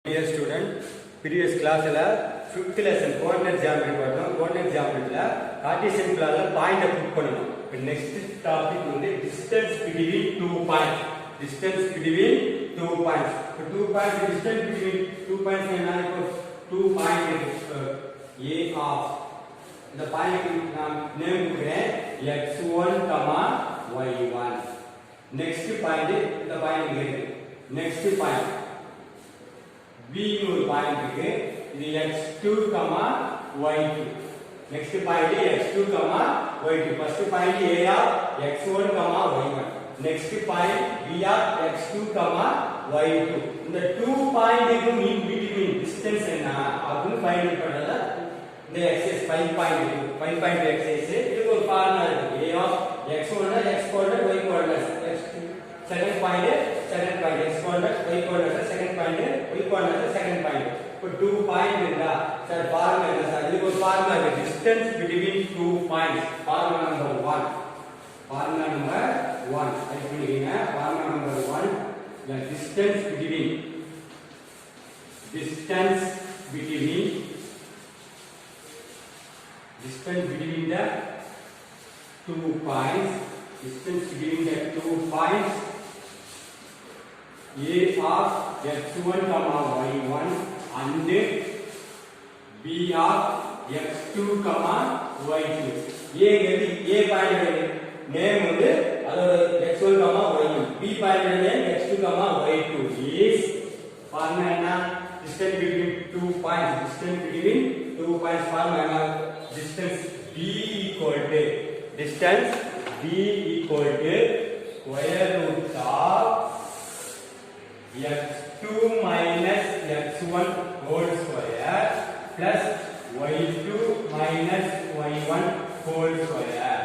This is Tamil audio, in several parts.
Dear student, previous class la 5th lesson coordinate geometry பார்த்தோம். coordinate geometry ல Cartesian plan ல point put பண்ணனும். இப்போ next topic வந்து distance between two points. Distance between two points. இப்போ two points distance between two points என்ன இப்போ two point A of இந்த point நான் நேம் கொடுக்கிறேன் x1, y1. next point இந்த point இருக்கு. next point B ஒரு பாயிண்ட் இருக்கு இது x2, y2 next point x2, y2 first point A of x1, y1 next point B of x2, y2 இந்த two பாயிண்ட்க்கு மீன் between distance என்ன அப்படினு ஃபைண்ட் பண்றதா இந்த எக்ஸர்சைஸ் 5.2 எக்ஸர்சைஸ் இதுக்கு ஒரு ஃபார்முலா இருக்கு A of x1 x coordinate y coordinate second point x coordinate y coordinate second point y coordinate second point இப்போ 2 பாயிண்ட் இருந்தா சார் ஃபார்முலா என்ன சார் இதுக்கு ஒரு ஃபார்முலா இருக்கு distance between two points formula number 1 அது புரியுங்க formula number 1 the distance between the two points A of x1, y1 and B of x2, y2. A point name வந்து அதோட x1, y1. B point name x2, y2 is formula என்ன distance between two points formula என்ன distance B equal to square root of x2 minus x1 whole square plus y2 minus y1 whole square.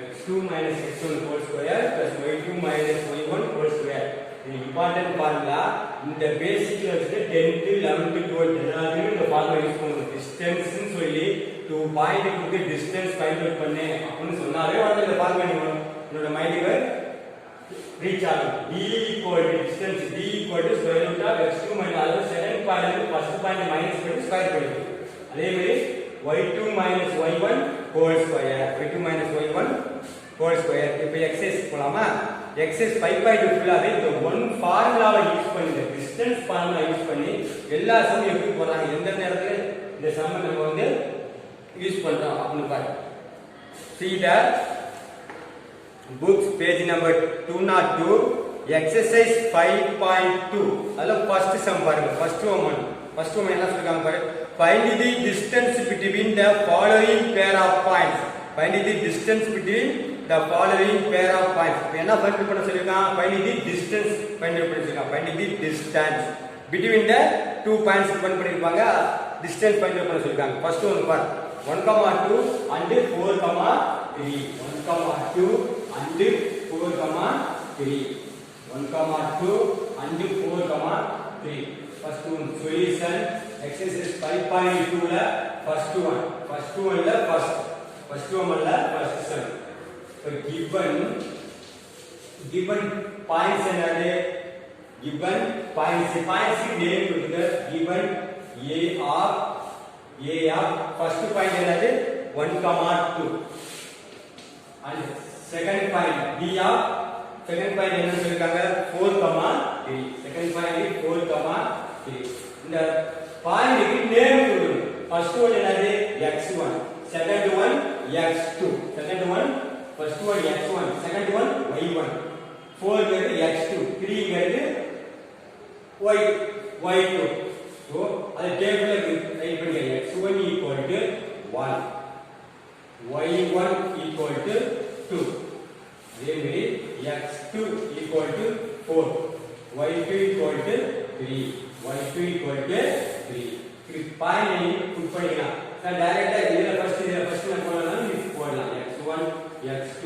x2 minus x1 whole square plus y2 minus y1 whole square. The important formula இந்த பேசிக்ல வந்து 10th 11th 12th எல்லாத்துலயும் இந்த ஃபார்முலா யூஸ் பண்ணுவோம். டிஸ்டன்ஸ் னு சொல்லி 2 பாயிண்ட்க்கு டிஸ்டன்ஸ் ஃபைண்ட் அவுட் பண்ணு அப்படினு சொன்னாலே உடனே இந்த ஃபார்முலா உங்களோட மைண்டுக்கு reach ஆகும். D equal to distance D equal to square root of x2 minus அதாவது second point first point minus பண்ணி ஸ்கொயர் பண்ணிடுங்க. அதே மாதிரி y2 minus y1 whole square whole square இப்போ எக்ஸர்சைஸ் போலாமா எக்ஸர்சைஸ் 5.2 ஃபுல்லாவே இந்த ஒன் ஃபார்முலாவை யூஸ் பண்ணி டிஸ்டன்ஸ் ஃபார்முலா யூஸ் பண்ணி எல்லா சம் எப்படி போறாங்க எந்த நேரத்துல இந்த சம் நம்ம வந்து யூஸ் பண்றோம் அப்படினு பாருங்க. see that books page number 202 exercise 5.2 அதுல first sum பாருங்க first one என்ன சொல்றாங்க பாருங்க find the distance between the following pair of points find the distance between the following pair of points என்ன ஃபைண்ட் பண்ண சொல்லிருக்காங்க find the distance find the distance between the two points find பண்ணிருப்பாங்க distance find பண்ண சொல்லிருக்காங்க first one பாருங்க 1, 2 and 4, 3 1, 2 and 4, 3 1, 2 and 4, 3 first one solution exercise 5.2 la first one la first sum so given points என்னது given points name கொடுங்க given a of first point என்னது 1, 2 and second point B of second point என்ன சொல்லிருக்காங்க 4, 3 second point 4, 3 இந்த பாயிண்ட்க்கு நேம் கொடுங்க first one என்னது x1 second one x2 first one x1 second one y1 4 ங்கிறது x2 3 ங்கிறது y2 so அது டேபிள்ல ரைட் பண்ணுங்க x1 equal to 1 y1 equal to 2 அதே மாதிரி x2 equal to 4 y2 equal to 3 இது பாயிண்ட் புட் பண்ணிக்கலாம் நான் டைரக்ட்டா இதுல ஃபர்ஸ்ட் நான் போடலாம் இது போடலாம் x1 x2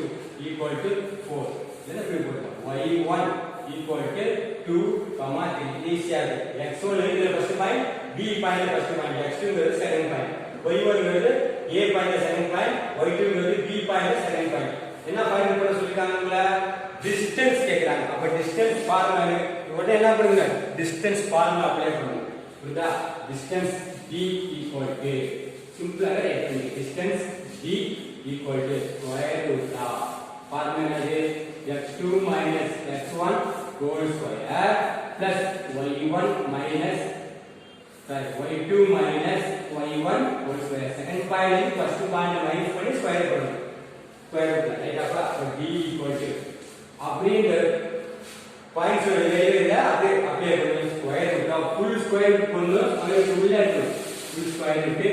equal to 4 என்ன போடலாம் y1 equal to 2, 3 ஈஸியா இருக்கு x1 ல first point b point first point x2 ங்கிறது செகண்ட் பாயிண்ட் y1 ங்கிறது a point second point y2 ங்கிறது b பாயிண்ட் செகண்ட் பாயிண்ட் என்ன ஃபைண்ட் பண்ண சொல்லிருக்காங்கங்களா டிஸ்டன்ஸ் கேக்குறாங்க அப்ப டிஸ்டன்ஸ் ஃபார்முலா உடனே என்ன பண்ணுங்க டிஸ்டன்ஸ் ஃபார்முலா அப்ளை பண்ணுங்க புரியுதா? distance d equal to சிம்பிளா ரைட் பண்ணி distance d equal to square root of formula என்னது x2 minus x1 whole square plus y1 minus y2 minus y1 whole square. Second point is first point minus பண்ணி square பண்ணணும். square root ரைட் அப்ப d equal to அப்படிங்க பாயிண்ட்ஸ் வெளியில அப்படியே பண்ணி square root of full square root பண்ணனும். அது உள்ள இருக்கு ஃபுல் ஸ்கொயர் ரூட்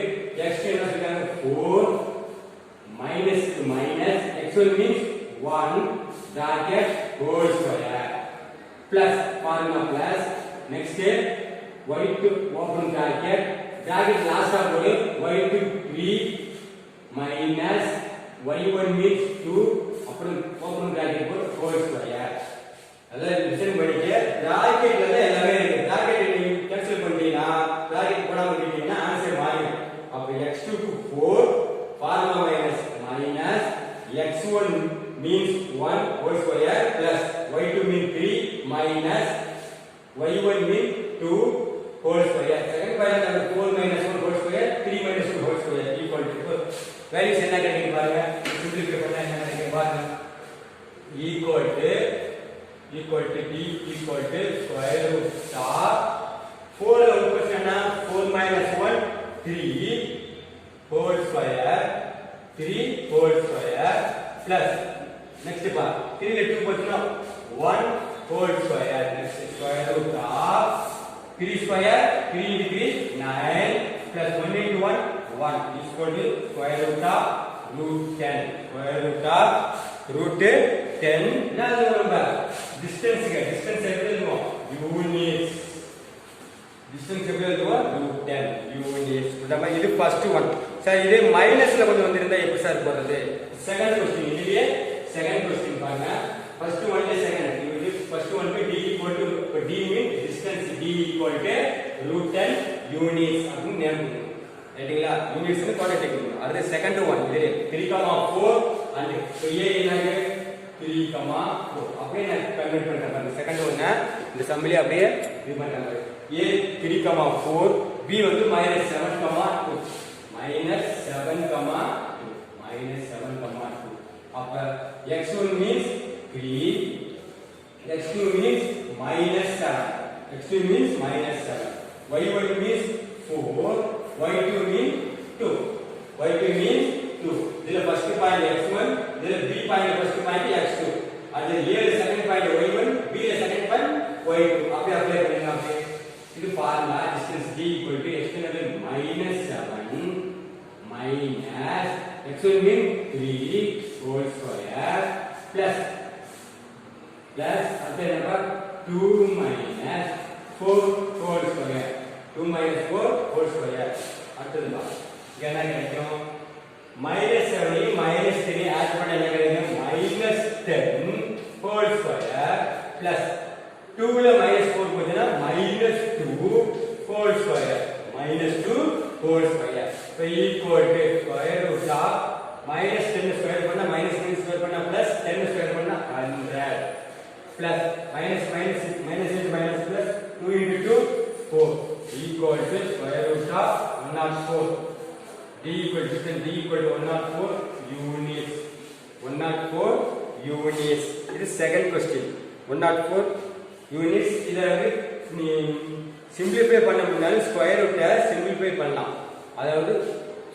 x என்ன சொல்றாங்க 4 minus to minus x1 means 1 bracket whole square plus formula plus next y2 open bracket last of y2 3 minus y1 means 2 அப்புறம் open bracket whole square. அதான் டிவிஷன் பண்ணிட்டு பிராக்கெட்ல தான் எல்லாமே இருக்கு. பிராக்கெட் நீங்க கேன்சல் பண்ணிட்டீங்கன்னா பிராக்கெட் போடாம விட்டீங்கன்னா ஆன்சர் மாறிடும். அப்ப x2 க்கு 4 formula minus x1 means 1 whole square plus y2 means 3 minus y1 means 2 whole square. Second part நம்ம 4 minus 1 whole square 3 minus 2 whole square equal to values என்ன கிடைக்கும் பாருங்க. சிம்பிளிஃபை பண்ணா என்ன கிடைக்கும் பாருங்க. equal to d equal to square root of 4 ஒரு question 4 minus 1 3 whole square 3 whole square plus next part 3 ல 2 போச்சுனா 1 whole square next square root of 3 square 3 into 3 9 plus 1 into 1 1 is equal to square root of root 10 square root of root 10 என்ன சொல்றோம் distance எப்படி எழுதுவோம் units distance எப்படி எழுதுவோம் root 10 units நம்ம இது first one சார் இது மைனஸ்ல கொஞ்சம் வந்திருந்தா எப்படி சார் போறது செகண்ட் क्वेश्चन இதுலயே செகண்ட் क्वेश्चन பாருங்க first one ல செகண்ட் இது first one க்கு d equal to d means distance d equal to root 10 units அப்படி நேம் கொடுக்கணும் ரைட்டுங்களா யூனிட்ஸ் னு கான்செப்ட் கொடுக்கணும் அடுத்து செகண்ட் ஒன் இது 3,4 and a என்னது 3,4 அப்படியே நான் கன்வெர்ட் பண்றேன் அந்த செகண்ட் ஒண்ண இந்த சம்மிலே அப்படியே இது பண்றாங்க a 3,4 b வந்து -7,2 -7,2 அப்ப x1 means 3 x2 means -7 x2 means -7 y1 means 4 y2 means 2 y2 means 2 இதுல ஃபர்ஸ்ட் பாயிண்ட் x1 இதுல b point first point x2 அது a ல செகண்ட் பாயிண்ட் y1 b ல செகண்ட் பாயிண்ட் y2 அப்படியே அப்ளை பண்ணிடலாம் இது formula distance d equal to x என்னது -7 minus x1 means 3 whole square plus அடுத்து என்ன 2 minus 4 whole square 2 minus 4 whole square அடுத்தது பா இங்க என்ன கிடைக்கும் -7 -3 ஆட் பண்ண என்ன கிடைக்கும் -10 whole square plus 2 ல -4 போச்சுனா -2 whole square -2 whole square so equal to square root of -10 square பண்ணா -10 square பண்ணா plus 10 square பண்ணா 100 plus minus plus 2 into 2 4 equal to square root of 104 d equal to 104 units 104 units இது செகண்ட் क्वेश्चन 104 units இத நீ சிம்பிளிஃபை பண்ண முடியல ஸ்கொயர் ரூட்டை சிம்பிளிஃபை பண்ணலாம் அதாவது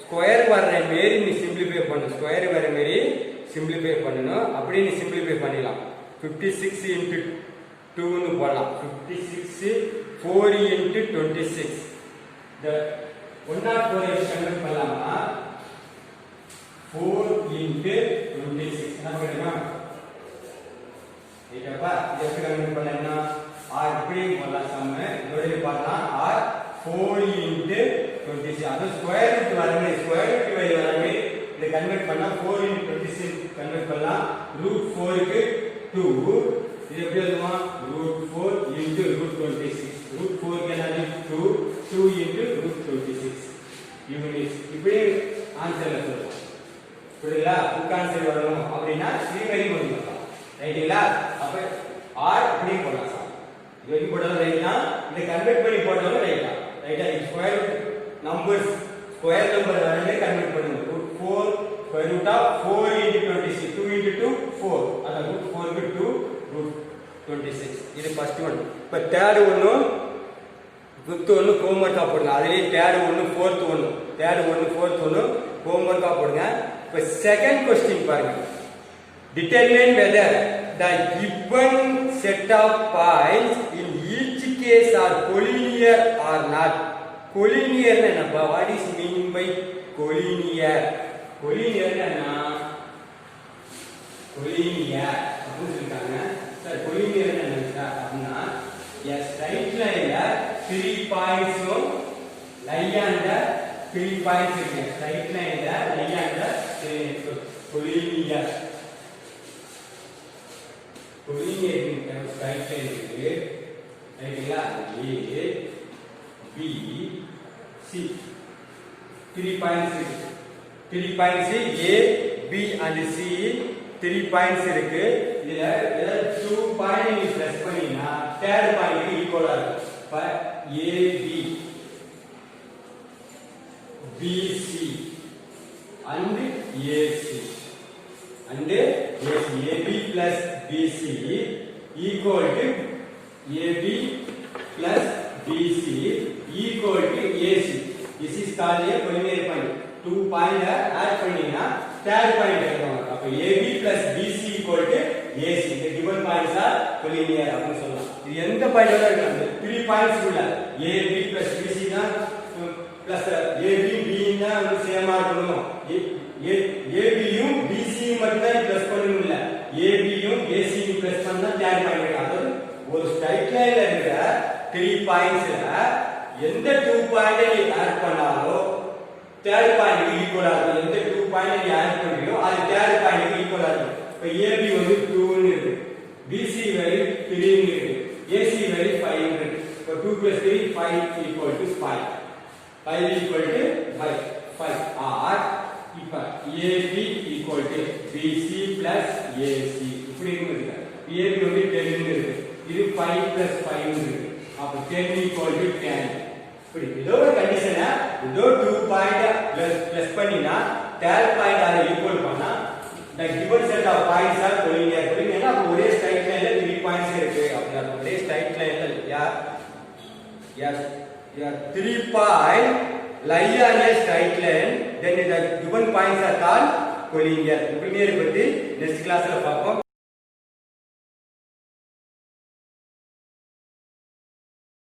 ஸ்கொயர் வர்ற மாதிரி நீ சிம்பிளிஃபை பண்ணு ஸ்கொயர் வர்ற மாதிரி சிம்பிளிஃபை பண்ணனும் அப்படி நீ சிம்பிளிஃபை பண்ணிடலாம் 56 into 2 னு போடலாம் 56 4 into 26 the 104 ஐ கன்வெர்ட் பண்ணலாமா 4 into 26 என்ன பண்ணுமா ஏகப்பா இத எப்படி கன்வெர்ட் பண்ணனும்னா r இப்படி போடலாம் சம் இதோட பார்க்கலாம் r 4 into 26 அது ஸ்கொயர் ரூட் வரணும் ஸ்கொயர் ரூட் வை வரணும் இத கன்வெர்ட் பண்ணா 4 into 26 கன்வெர்ட் பண்ணலாம் √4 க்கு 2 இது எப்படி எழுதுமா √4 into √26 √4 க்கு என்னது 2 into √26 யூனிட்ஸ் இப்படி ஆன்சர்ல சொல்றோம் புரியுதா புக் ஆன்சர் வரணும் அப்படினா 3 வரி போடலாம் ரைட்டுங்களா அப்ப r இப்படி போடலாம் இது எப்படி போடலாம் ரைட்டா இத கன்வெர்ட் பண்ணி போடலாம் ரைட்டா ரைட் நம்பர்ஸ் ஸ்கொயர் நம்பர் வந்து கன்வெர்ட் பண்ணுங்க √4 square root of 4 into 26 2 into 2 4 அத √4 க்கு 2 √26 இது ஃபர்ஸ்ட் ஒன் இப்ப தேர்ட் ஒன்னு ஃபிஃப்த் ஒன்னு ஹோம்வொர்க்கா போடுங்க அதுலயே தேர்ட் ஒன்னு ஃபோர்த் ஒன்னு ஹோம்வொர்க்கா போடுங்க இப்ப செகண்ட் क्वेश्चन பாருங்க determine whether the given set of points in each case are collinear or not collinear என்னப்பா what is meaning by collinear collinear என்ன collinear அப்படி சொல்றாங்க சார் collinear என்ன சார் அப்படினா a straight line ல 3 points lie on the 3 points இருக்கு straight line ல lie on the collinear collinear in straight line இருக்கு ரைட்டுங்களா A B C 3 points இருக்கு 3 points A B and C 3 points இருக்கு இதுல 2 பாயிண்ட் நீ பிளஸ் பண்ணினா தேர்ட் பாயிண்ட் ஈக்குவலா இருக்கும் இப்ப AB BC and AC and AB plus BC equal to AB plus BC equal to AC. This is called a collinear point. 2 point add பண்ணீங்கன்னா third point எடுக்கணும். அப்ப AB plus BC equal to AC. The given points are collinear அப்படின்னு சொல்லலாம். இது எந்த பாயிண்ட் வரை இருக்கலாம் 3 points உள்ள AB plus BC தான் plus AB B தான் சேமா இருக்கணும். AB யும் BC யும் மட்டும் தான் பிளஸ் பண்ணனும் இல்ல AB யும் AC யும் பிளஸ் பண்ணா தேர்ட் பாயிண்ட் அதாவது ஒரு ஸ்ட்ரைட் லைன்ல இருக்கிற 3 பாயிண்ட்ஸ்ல எந்த 2 பாயிண்ட் நீ ஆட் பண்ணாலோ தேர்ட் பாயிண்ட் ஈக்குவலா இருக்கும் எந்த 2 பாயிண்ட் நீ ஆட் பண்றியோ அது தேர்ட் பாயிண்ட் ஈக்குவலா இருக்கும் இப்ப AB வந்து 2 ன்னு இருக்கு BC வேல்யூ 3 ன்னு இருக்கு AC வேல்யூ 5 ன்னு இருக்கு இப்ப 2 + 3 5 equal to 5 5 equal to 5 or இப்ப AB equal to BC plus AC இப்படி இருக்கு AB வந்து 10 ன்னு இருக்கு இது 5 plus 5 ன்னு இருக்கு அப்ப 10 equal to 10 இப்படி ஏதோ ஒரு கண்டிஷனை ஏதோ 2 பாயிண்ட் பிளஸ் பண்ணினா தேர்ட் பாயிண்ட் அதை ஈக்குவல் பண்ணா the given set of points are collinear collinear அப்ப ஒரே ஸ்ட்ரைட் லைன்ல 3 பாயிண்ட்ஸ் இருக்கு அப்படினா ஒரே ஸ்ட்ரைட் லைன்ல yes 3 point lie on a straight line then the given points are called collinear collinear பத்தி next class ல பார்ப்போம்